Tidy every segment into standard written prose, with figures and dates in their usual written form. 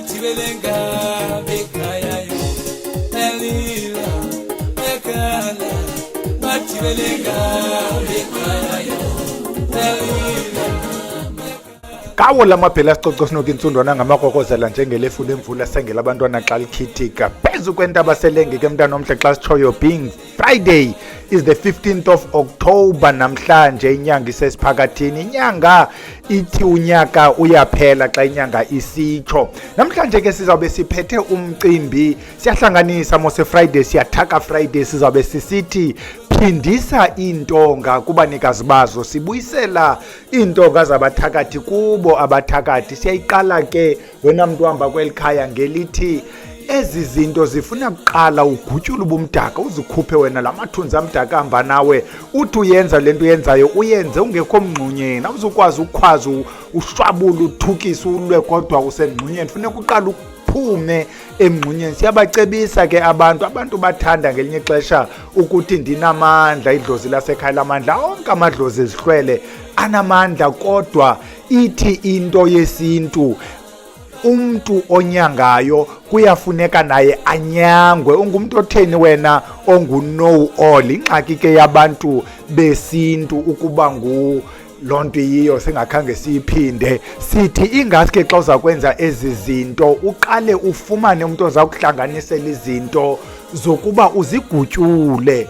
Matibelenga bekaya yo elila bekala Matibelenga bekaya yo elila Kawo lamaphela sicoco sinoke insundwana ngamakokozela njengelefu lemvula sengela abantwana xa likhithika phezu kwentaba selenge ke mntana omhle xa sitshoyo being Friday is the 15th of October namhlanje inyanga isesiphakathini inyanga ithi unyaka uyaphela xa inyanga isitsho namhlanje ke sizawube siphethe umcimbi siyahlanganisa mose Friday siyathaka Friday sizawube sisithi phindisa intonga kubanikazi bazo sibuyisela intonga zabathakathi kubo abathakathi siyayiqala ke wena muntu uhamba kwelikhaya ngelithi ezi zinto zifuna kuqala ugutyula ubumdaka uzikhuphe wena lamathunzi amdaka hamba nawe uthi uyenza lento uyenzayo uyenze ungekho mngxunyeni awuzukwazi ukukhwaza ushwabula uthukisa ulwe kodwa usengxunyeni funeka uqala uphume emngxunyeni siyabacebisa ke abantu bathanda ngelinye ixesha ukuthi ndinamandla idlozi lasekhaya lamandla onke amadlozi ezihlwele anamandla kodwa ithi into yesintu umntu onyangayo kuyafuneka naye anyangwe ungumuntu otheni wena onguno all ingxaki ke yabantu besintu ukuba lonto yiyo singakhange siyiphinde sithi ingaske xa uza kwenza ezi zinto uqale ufumane umuntu oza kuhlanganisela izinto zokuba uzigutyule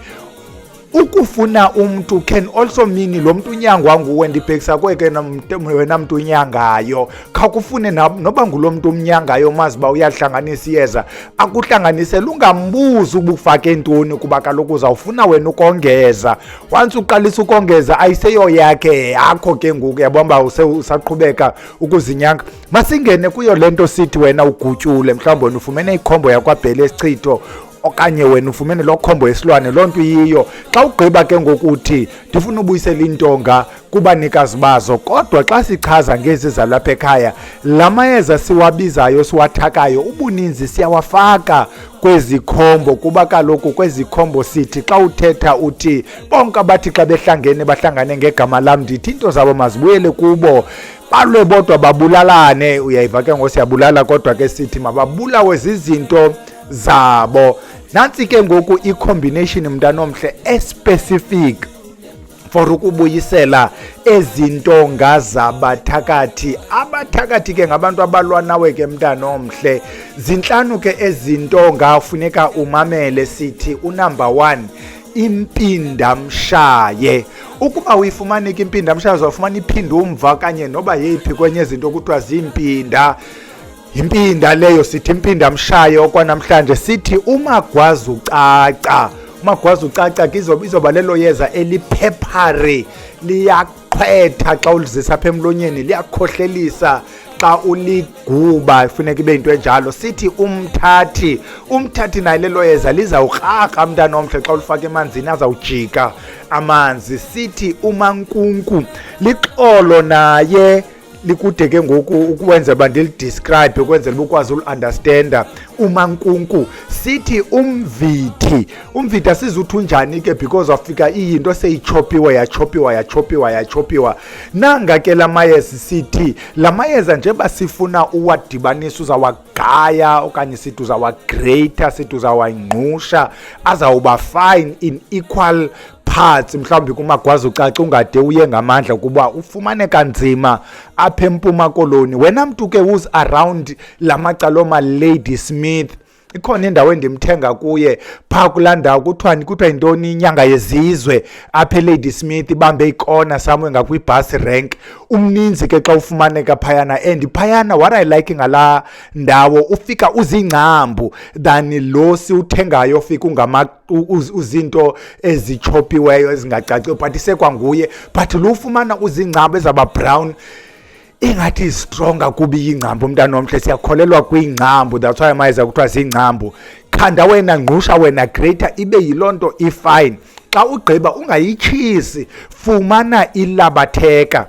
ukufuna umuntu can also mean lo muntu unyangwa nguwe ndibhekisa kweke wena muntu unyangayo khakufune noba ngulo muntu umnyangayo mazi ba uyahlanganisa iyeza akuhlanganisela ungambuzi ubufake ntoni kuba kaloku uzawufuna wena ukongeza once uqalisa ukongeza ayiseyo yakhe yakho ke ngoku yabomba usaqhubeka ukuzinyanga masingene kuyo lento sithi wena ugutyule mhlawumbe wena ufumene ikhombo yakwabhele esichitho okanye wena ufumene lo khombo yesilwane lonto yiyo xa ugqiba ke ngokuthi ndifuna ubuyisela intonga kubanikazi bazo kodwa xa sichaza ngezi zalapha ekhaya lamayeza siwabizayo siwathakayo ubuninzi siyawafaka kwezi khombo kuba kaloku kwezi khombo sithi xa uthetha uthi bonke abathi xa bahlangane ngegama lam ndithi into zabo mazibuyele kubo balwe bodwa babulalane uyayiva ke ngosiyabulala kodwa ke sithi mababulawe zizinto zabo nansi ke ngoku i-combination mntana omhle especific for ukubuyisela ezintonga zabathakathi abathakathi ke ngabantu abalwa nawe ke mntana omhle zinhlanu ke ezintonga funeka umamele sithi unumber 1 impindamshaye ukuba uyifumaneka impindamshaye uzawufumana iphinda umva kanye noba yeyiphi kwenye izinto kuthiwa zimpinda impinda leyo sithi impindamshaye okwanamhlanje sithi umagwazi ucaca izoba lelo yeza eliphepare liyaqhwetha xa ulizisa apha emlonyeni liyakhohlelisa xa uliguba funeka ibe into enjalo sithi umthathi naye lelo yeza lizawukraka mntana omhle xa ulifaka emanzini azawujika amanzi sithi umankunku lixolo naye likude ke ngoku ukwenza bandilidescribe ukwenzela ukwazi uunderstanda umankunku sithi umvithi asizuthi unjani ke because wafika iyinto seyichopiwa nanga ke lamayeza sithi lamayeza njengoba sifuna uwadibanisa uzawagaya okanye sithi uzawagrate sithi uzawangqusha azawuba fine in equal parts mhlawumbi kumagwazi ucaca ungade uye ngamandla kuba ufumaneka nzima apha eMpuma Koloni wena mntu ke who's around lamacaloma Lady Smith ikhona indawo endimthenga kuye phaa kulaa ndawo kuthiwa yintoni inyanga yezizwe apha Lady Smith ibambe ikona somewhere ngakwi-bus rank umninzi ke xa ufumaneka phayana and phayana what I like ngalaa ndawo ufika uzingcambu than lo siwuthengayo ufika uzinto ezichopiweyo ezingacaciyo but isekwanguye but lo ufumana uzingcambu ezaba brown ingathi stronger kubi ingcambu mntana omhle siyakholelwa kwingcambu that's why amayeza kuthiwa zingcambu khanda wena ngqusha wena greater ibe yilonto ifine xa ugqiba ungayitshisi fumana ilabatheka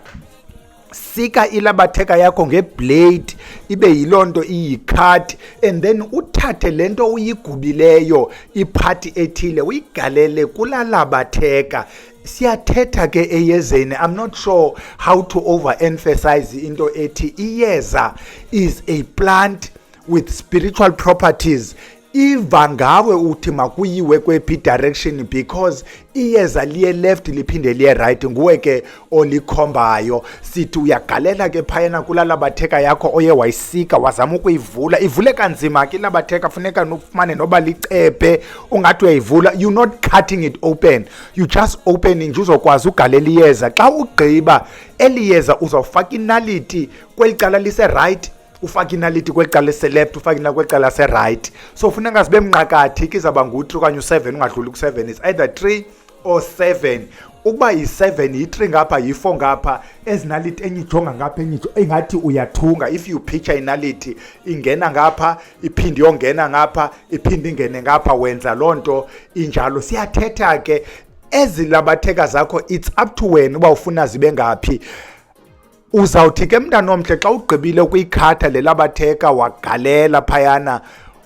sika ilabatheka yakho ngeblade ibe yilonto iyicut and then uthathe lento uyigubileyo iphathi ethile uyigalele kulalabatheka siyathetha ke eyezeni I'm not sure how to overemphasize into ethi iyeza is a plant with spiritual properties iva ngawe uthi makuyiwe kwephi direction because iyeza liye left liphinde liye right, nguwe ke olikhombayo. Sithi uyagalela ke phayana kulalabatheka yakho oye wayisika wazama ukuyivula, ivule kanzima ke labatheka, funeka nofumane noba licephe ungathi uyayivula. You're not cutting it open, you just opening nje uzokwazi ugalela iyeza. Xa ugqiba eliyeza uzawufaka inaliti kweli cala lise right, ufaka inaliti kwecala lese-left, ufaka inaliti kwecala lase-right. So funeka zibe mnqakathi ke izawuba ngu-3 okanye u-7, ungadluli ku-7. It's either 3 or 7. Ukuba yi-7 yi-3 ngapha yi-4 ngapha, ezinaliti enye ijonga ngapha enye engathi uyathunga. If you picture inaliti ingena ngapha iphinde yongena ngapha iphinde ingene ngapha, wenza loo nto injalo. Siyathetha ke ezilabatheka zakho, it's up to wena uba ufuna zibe ngaphi. Uzawuthi ke mntana omhle xa ugqibile ukuyikhatha lelabatheka wagalela phayana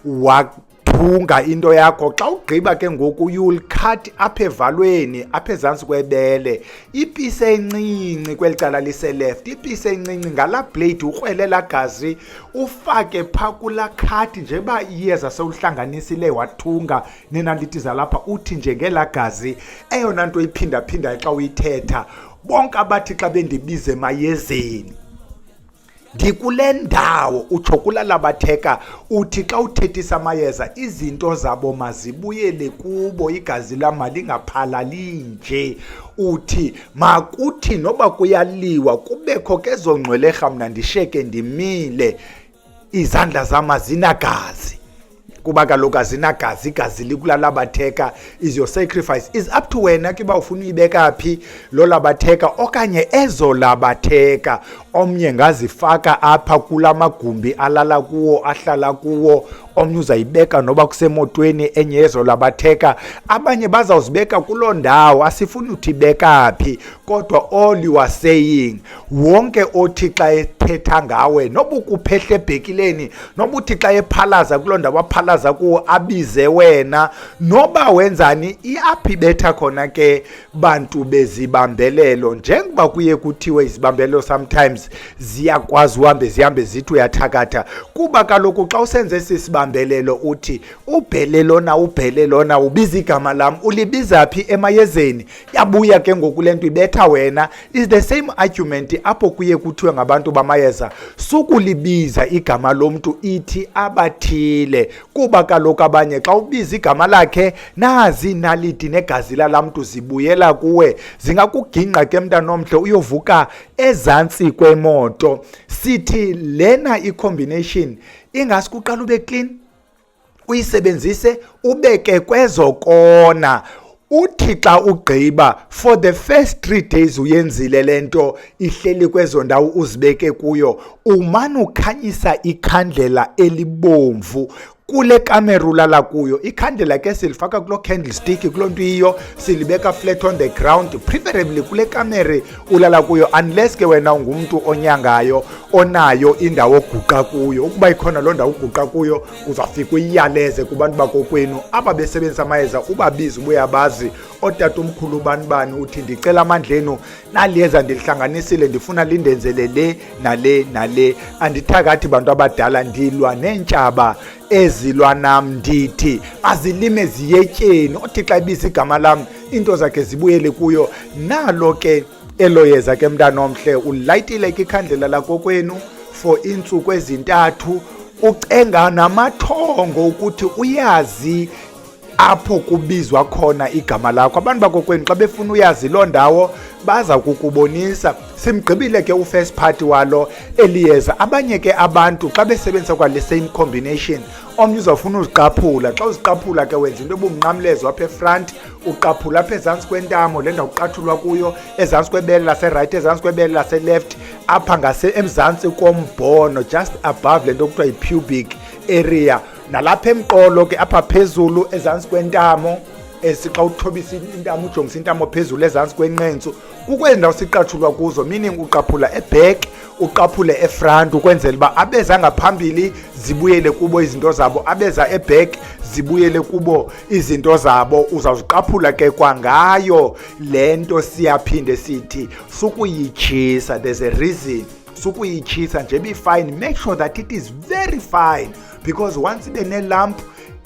wathunga into yakho, xa ugqiba ke ngoku you'll cut apha evalweni apha ezantsi kwebele ipisi encinci kweli cala lise-left, ipisi encinci ngala blade ukrwelela gazi ufake phaa kulaa khadi njeba iyeza sewuhlanganisile wathunga nenaliti zalapha, uthi nje ngelaa gazi. Eyona nto iphindaphindayo xa uyithetha, bonke abathi xa bendibize mayezeni ndikule ndawo, utsho kulalabatheka uthi xa uthethisa amayeza izinto zabo mazibuyele kubo, igazi lama lingaphalali nje. Uthi makuthi noba kuyaliwa kubekho kezo ngcwelerha mna ndisheke ndimile, izandla zama zinagazi kuba kaloku azinagazi, igazi likulalabatheka is your sacrifice. Is up to wena ke uba ufuna uyibeka phi lo labatheka okanye ezo labatheka. Omnye ngazifaka apha kula magumbi alala kuwo ahlala kuwo, omnye uzayibeka noba kusemotweni enye ezo labatheka, abanye bazawuzibeka kuloo ndawo. Asifuni uthi ibeka phi, kodwa all you are saying, wonke othi xa ethetha ngawe noba ukuphehle ebhekileni, noba uthi xa ephalaza kuloo ndawo aphalaza kuwo abize wena, noba wenzani, iaphi betha khona ke bantu bezibambelelo. Njengoba kuye kuthiwe izibambelelo sometimes ziyakwazi zihambe zithi uyathakatha, kuba kaloku xa usenze sisibambelelo uthi ubhele lona ubiza igama lam, ulibiza phi emayezeni, yabuya ke ngoku le nto ibetha wena. Is the same argument apho kuye kuthiwe ngabantu bamayeza sukulibiza igama lomntu, ithi abathile, kuba kaloku abanye xa ubiza igama lakhe nazi inaliti negazi lala mntu zibuyela kuwe, zingakugingqa ke mntana omhle uyovuka ezantsi kwemoto. Sithi lena i-combination ingasi kuqala ube clean, uyisebenzise ubeke kwezo kona. Uthi xa ugqiba for the first 3 days uyenzile lento ihleli kwezo ndawo uzibeke kuyo, umane ukhanyisa ikhandlela elibomvu kule kamera ulala kuyo. Ikhandlela ke silifaka kulo candlestick, kuloo nto iyo silibeka flat on the ground, preferably kule kamera ulala kuyo, unless ke wena ungumntu onyangayo onayo indawo oguqa kuyo. Ukuba ikhona loo ndawo uguqa kuyo uzawufika uyiyaleze kubantu bakokwenu aba besebenzisa amayeza, ubabizi ubuyabazi, otata umkhulu bani uthi ndicela amandlenu naliyeza ndilihlanganisile, ndifuna lindenzele le nale nale. Andithakathi bantu abadala, ndilwa neentshaba ezilwa nam, ndithi azilime ziyetyeni, othi xa ibiza igama lam into zakhe zibuyele kuyo. Nalo ke elo yeza ke mntana omhle, ulayitile ke ikhandlela lakokwenu for iintsuku ezintathu, ucenga namathongo ukuthi uyazi apho kubizwa khona igama lakho. Abantu bakokwenu xa befuna uyazi loo ndawo baza kukubonisa. Simgqibile ke u-first party walo eliyeza. Abanye ke abantu xa besebenzisa kwale same combination, omnye uzawufuna uziqaphula. Xa uziqaphula ke wenza into ebumnqamlezo apha efront, uqaphula apha ezantsi kwentamo, le ndawo uqathulwa kuyo, ezantsi kwebele lase-right, ezantsi kwebele lase-left, apha emzantsi kombhono, just above le nto kuthiwa yi-pubic area, nalapha emqolo ke apha phezulu ezantsi kwentamo, xa uthobisa intamo ujongisa intamo phezulu ezantsi kwenqentsu. Ukwezi ndawo siqathulwa kuzo, meaning uqaphula eback, uqaphule efront, ukwenzela uba abeza ngaphambili zibuyele kubo izinto zabo, abeza eback zibuyele kubo izinto zabo. Uzawuziqaphula ke kwangayo le nto siyaphinde sithi sukuyitshisa. There's a reason sukuyitshisa nje, be fine, make sure that it is very fine. because once bene-lump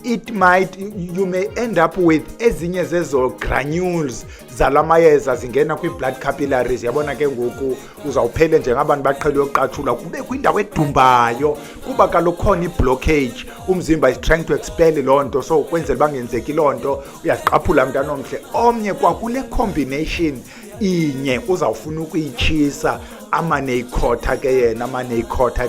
you may end up with ezinye zezo granules zalamayeza zingena kwi-blood capillaries. Yabona ke ngoku uzawuphele njengabantu baqhele uyoqathula kube kwindawo edumbayo kuba kaloku khona i-blockage, umzimba is trying to expel loo nto, so kwenzela bangenzeki loo nto uyaziqaphula mntana omhle. Omnye kwakule combination inye uzawufuna ukuyitshisa amaneyikhotha ke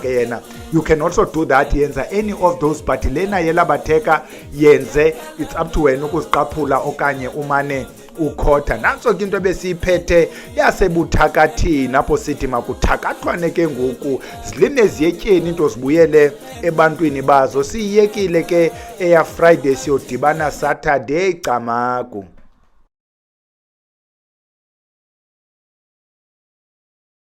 yena, you can also do that, yenza any of those, but lena yelabatheka yenze, it's up to wena ukuziqaphula okanye umane ukhotha. Nantso ke into ebesiyiphethe yasebuthakathini apho sithi makuthakathwane ke ngoku, zilinde ziyetyeni into zibuyele ebantwini bazo. Siyiyekile ke eya Friday siyodibana Saturday camagu.